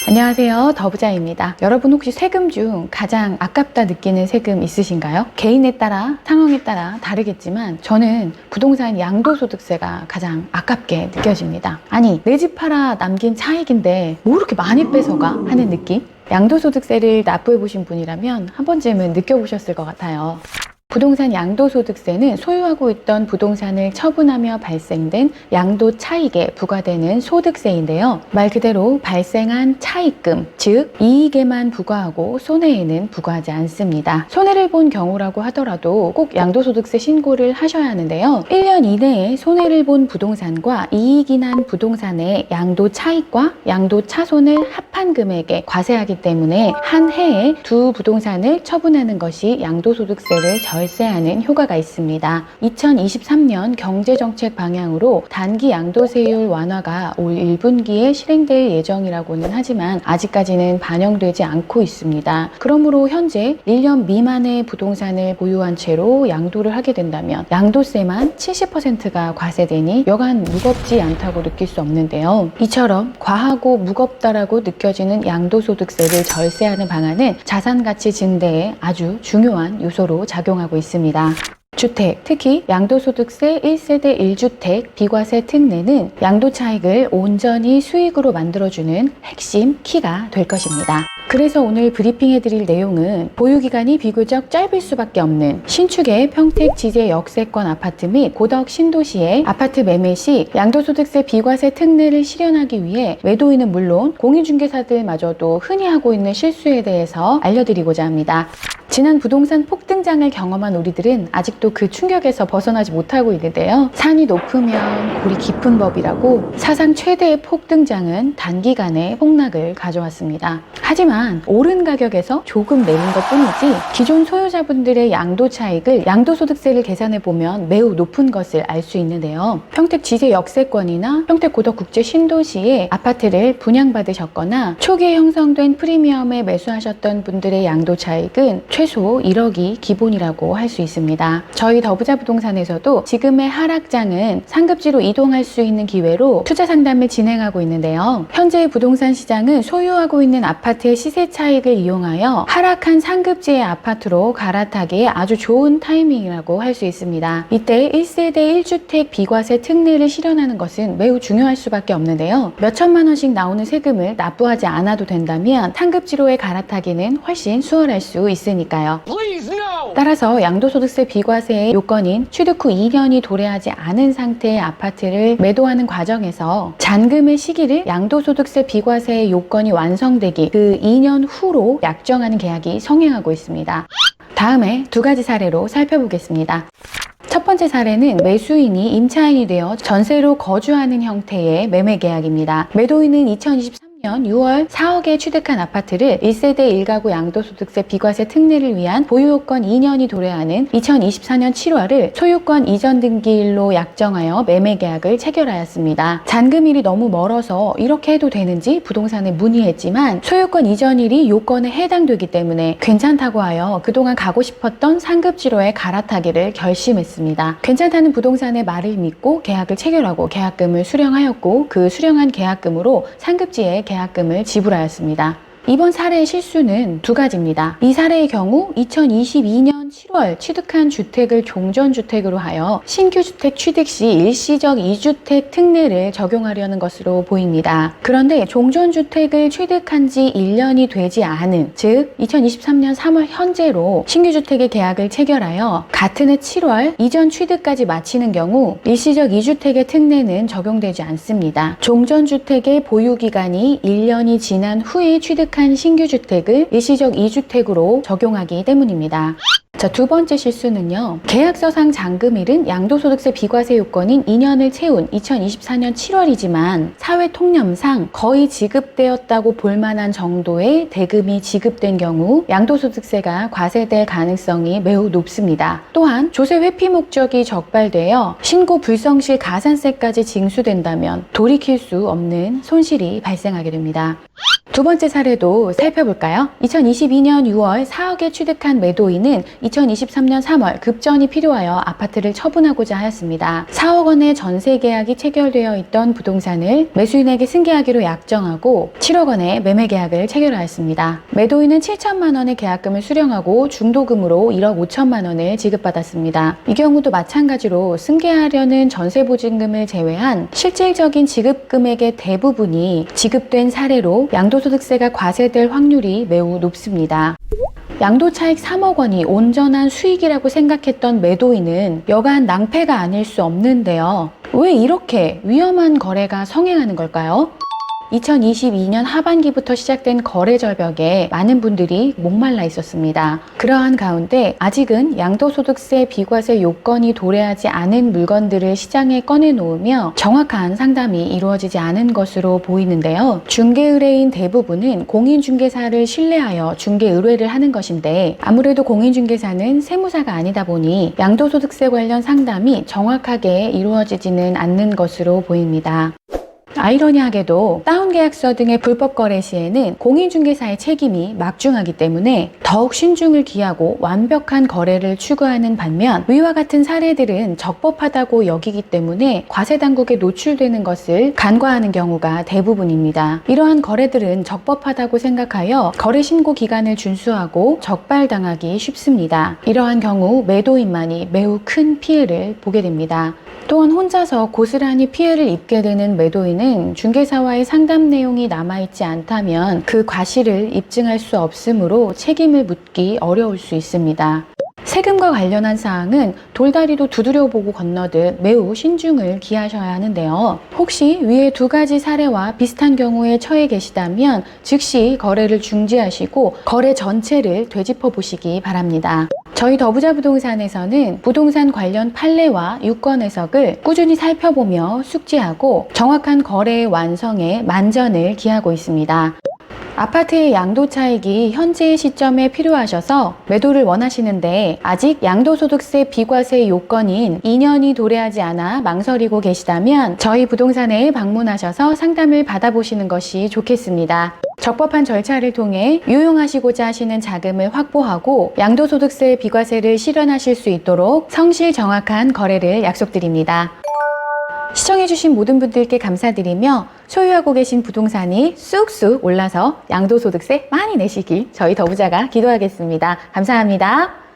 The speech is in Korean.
안녕하세요, 더부자입니다. 여러분 혹시 세금 중 가장 아깝다 느끼는 세금 있으신가요? 개인에 따라 상황에 따라 다르겠지만 저는 부동산 양도소득세가 가장 아깝게 느껴집니다. 아니, 내 집 팔아 남긴 차익인데 뭐 이렇게 많이 뺏어가 하는 느낌? 양도소득세를 납부해 보신 분이라면 한 번쯤은 느껴보셨을 것 같아요. 부동산 양도소득세는 소유하고 있던 부동산을 처분하며 발생된 양도 차익에 부과되는 소득세인데요. 말 그대로 발생한 차익금, 즉 이익에만 부과하고 손해에는 부과하지 않습니다. 손해를 본 경우라고 하더라도 꼭 양도소득세 신고를 하셔야 하는데요. 1년 이내에 손해를 본 부동산과 이익이 난 부동산의 양도 차익과 양도 차손을 합한 금액에 과세하기 때문에 한 해에 두 부동산을 처분하는 것이 양도소득세를 절세하는 효과가 있습니다. 2023년 경제정책 방향으로 단기 양도세율 완화가 올 1분기에 실행될 예정이라고는 하지만 아직까지는 반영되지 않고 있습니다. 그러므로 현재 1년 미만의 부동산을 보유한 채로 양도를 하게 된다면 양도세만 70%가 과세되니 여간 무겁지 않다고 느낄 수 없는데요. 이처럼 과하고 무겁다라고 느껴지는 양도소득세를 절세하는 방안은 자산가치 증대에 아주 중요한 요소로 작용하고 있습니다. 주택, 특히 양도소득세 1세대 1주택 비과세 특례는 양도차익을 온전히 수익으로 만들어주는 핵심 키가 될 것입니다. 그래서 오늘 브리핑해드릴 내용은 보유기간이 비교적 짧을 수밖에 없는 신축의 평택 지제 역세권 아파트 및 고덕 신도시의 아파트 매매 시 양도소득세 비과세 특례를 실현하기 위해 매도인은 물론 공인중개사들마저도 흔히 하고 있는 실수에 대해서 알려드리고자 합니다. 지난 부동산 폭등장을 경험한 우리들은 아직도 그 충격에서 벗어나지 못하고 있는데요. 산이 높으면 골이 깊은 법이라고 사상 최대의 폭등장은 단기간에 폭락을 가져왔습니다. 하지만 오른 가격에서 조금 내린 것뿐이지 기존 소유자분들의 양도 차익을 양도소득세를 계산해보면 매우 높은 것을 알 수 있는데요. 평택 지제 역세권이나 평택 고덕 국제 신도시에 아파트를 분양받으셨거나 초기에 형성된 프리미엄에 매수하셨던 분들의 양도 차익은 최소 1억이 기본이라고 할 수 있습니다. 저희 더부자 부동산에서도 지금의 하락장은 상급지로 이동할 수 있는 기회로 투자 상담을 진행하고 있는데요. 현재 부동산 시장은 소유하고 있는 아파트의 시세 차익을 이용하여 하락한 상급지의 아파트로 갈아타기에 아주 좋은 타이밍이라고 할 수 있습니다. 이때 1세대 1주택 비과세 특례를 실현하는 것은 매우 중요할 수밖에 없는데요. 몇천만 원씩 나오는 세금을 납부하지 않아도 된다면 상급지로의 갈아타기는 훨씬 수월할 수 있으니까요. 따라서 양도소득세 비과세의 요건인 취득 후 2년이 도래하지 않은 상태의 아파트를 매도하는 과정에서 잔금의 시기를 양도소득세 비과세의 요건이 완성되기 그 2년 후로 약정하는 계약이 성행하고 있습니다. 다음에 두 가지 사례로 살펴보겠습니다. 첫 번째 사례는 매수인이 임차인이 되어 전세로 거주하는 형태의 매매 계약입니다. 매도인은 2023년 6월 4억에 취득한 아파트를 1세대 1가구 양도소득세 비과세 특례를 위한 보유요건 2년이 도래하는 2024년 7월을 소유권 이전 등기일로 약정하여 매매 계약을 체결하였습니다. 잔금일이 너무 멀어서 이렇게 해도 되는지 부동산에 문의했지만 소유권 이전일이 요건에 해당되기 때문에 괜찮다고 하여 그동안 가고 싶었던 상급지로의 갈아타기를 결심했습니다. 괜찮다는 부동산의 말을 믿고 계약을 체결하고 계약금을 수령하였고 그 수령한 계약금으로 상급지에 계약금을 지불하였습니다. 이번 사례의 실수는 두 가지입니다. 이 사례의 경우 2022년 7월 취득한 주택을 종전주택으로 하여 신규주택 취득 시 일시적 2주택 특례를 적용하려는 것으로 보입니다. 그런데 종전주택을 취득한 지 1년이 되지 않은, 즉 2023년 3월 현재로 신규주택의 계약을 체결하여 같은 해 7월 이전 취득까지 마치는 경우 일시적 2주택의 특례는 적용되지 않습니다. 종전주택의 보유기간이 1년이 지난 후에 취득한 신규주택을 일시적 2주택으로 적용하기 때문입니다. 자, 두 번째 실수는요. 계약서상 잔금일은 양도소득세 비과세 요건인 2년을 채운 2024년 7월이지만 사회통념상 거의 지급되었다고 볼만한 정도의 대금이 지급된 경우 양도소득세가 과세될 가능성이 매우 높습니다. 또한 조세 회피 목적이 적발되어 신고 불성 시 가산세까지 징수된다면 돌이킬 수 없는 손실이 발생하게 됩니다. 두 두 번째 사례도 살펴볼까요? 2022년 6월 4억에 취득한 매도인은 2023년 3월 급전이 필요하여 아파트를 처분하고자 하였습니다. 4억 원의 전세 계약이 체결되어 있던 부동산을 매수인에게 승계하기로 약정하고 7억 원의 매매 계약을 체결하였습니다. 매도인은 7천만 원의 계약금을 수령하고 중도금으로 1억 5천만 원을 지급받았습니다. 이 경우도 마찬가지로 승계하려는 전세보증금을 제외한 실질적인 지급 금액의 대부분이 지급된 사례로 양도소득세가 과세될 확률이 매우 높습니다. 양도차익 3억 원이 온전한 수익이라고 생각했던 매도인은 여간 낭패가 아닐 수 없는데요. 왜 이렇게 위험한 거래가 성행하는 걸까요? 2022년 하반기부터 시작된 거래 절벽에 많은 분들이 목말라 있었습니다. 그러한 가운데 아직은 양도소득세 비과세 요건이 도래하지 않은 물건들을 시장에 꺼내놓으며 정확한 상담이 이루어지지 않은 것으로 보이는데요. 중개의뢰인 대부분은 공인중개사를 신뢰하여 중개의뢰를 하는 것인데 아무래도 공인중개사는 세무사가 아니다 보니 양도소득세 관련 상담이 정확하게 이루어지지는 않는 것으로 보입니다. 아이러니하게도 다운계약서 등의 불법 거래 시에는 공인중개사의 책임이 막중하기 때문에 더욱 신중을 기하고 완벽한 거래를 추구하는 반면 위와 같은 사례들은 적법하다고 여기기 때문에 과세당국에 노출되는 것을 간과하는 경우가 대부분입니다. 이러한 거래들은 적법하다고 생각하여 거래 신고 기간을 준수하고 적발당하기 쉽습니다. 이러한 경우 매도인만이 매우 큰 피해를 보게 됩니다. 또한 혼자서 고스란히 피해를 입게 되는 매도인은 중개사와의 상담 내용이 남아있지 않다면 그 과실을 입증할 수 없으므로 책임을 묻기 어려울 수 있습니다. 세금과 관련한 사항은 돌다리도 두드려 보고 건너듯 매우 신중을 기하셔야 하는데요. 혹시 위의 두 가지 사례와 비슷한 경우에 처해 계시다면 즉시 거래를 중지하시고 거래 전체를 되짚어 보시기 바랍니다. 저희 더부자 부동산에서는 부동산 관련 판례와 유권 해석을 꾸준히 살펴보며 숙지하고 정확한 거래의 완성에 만전을 기하고 있습니다. 아파트의 양도차익이 현재의 시점에 필요하셔서 매도를 원하시는데 아직 양도소득세 비과세 요건인 2년이 도래하지 않아 망설이고 계시다면 저희 부동산에 방문하셔서 상담을 받아보시는 것이 좋겠습니다. 적법한 절차를 통해 유용하시고자 하시는 자금을 확보하고 양도소득세 비과세를 실현하실 수 있도록 성실 정확한 거래를 약속드립니다. 시청해주신 모든 분들께 감사드리며 소유하고 계신 부동산이 쑥쑥 올라서 양도소득세 많이 내시길 저희 더부자가 기도하겠습니다. 감사합니다.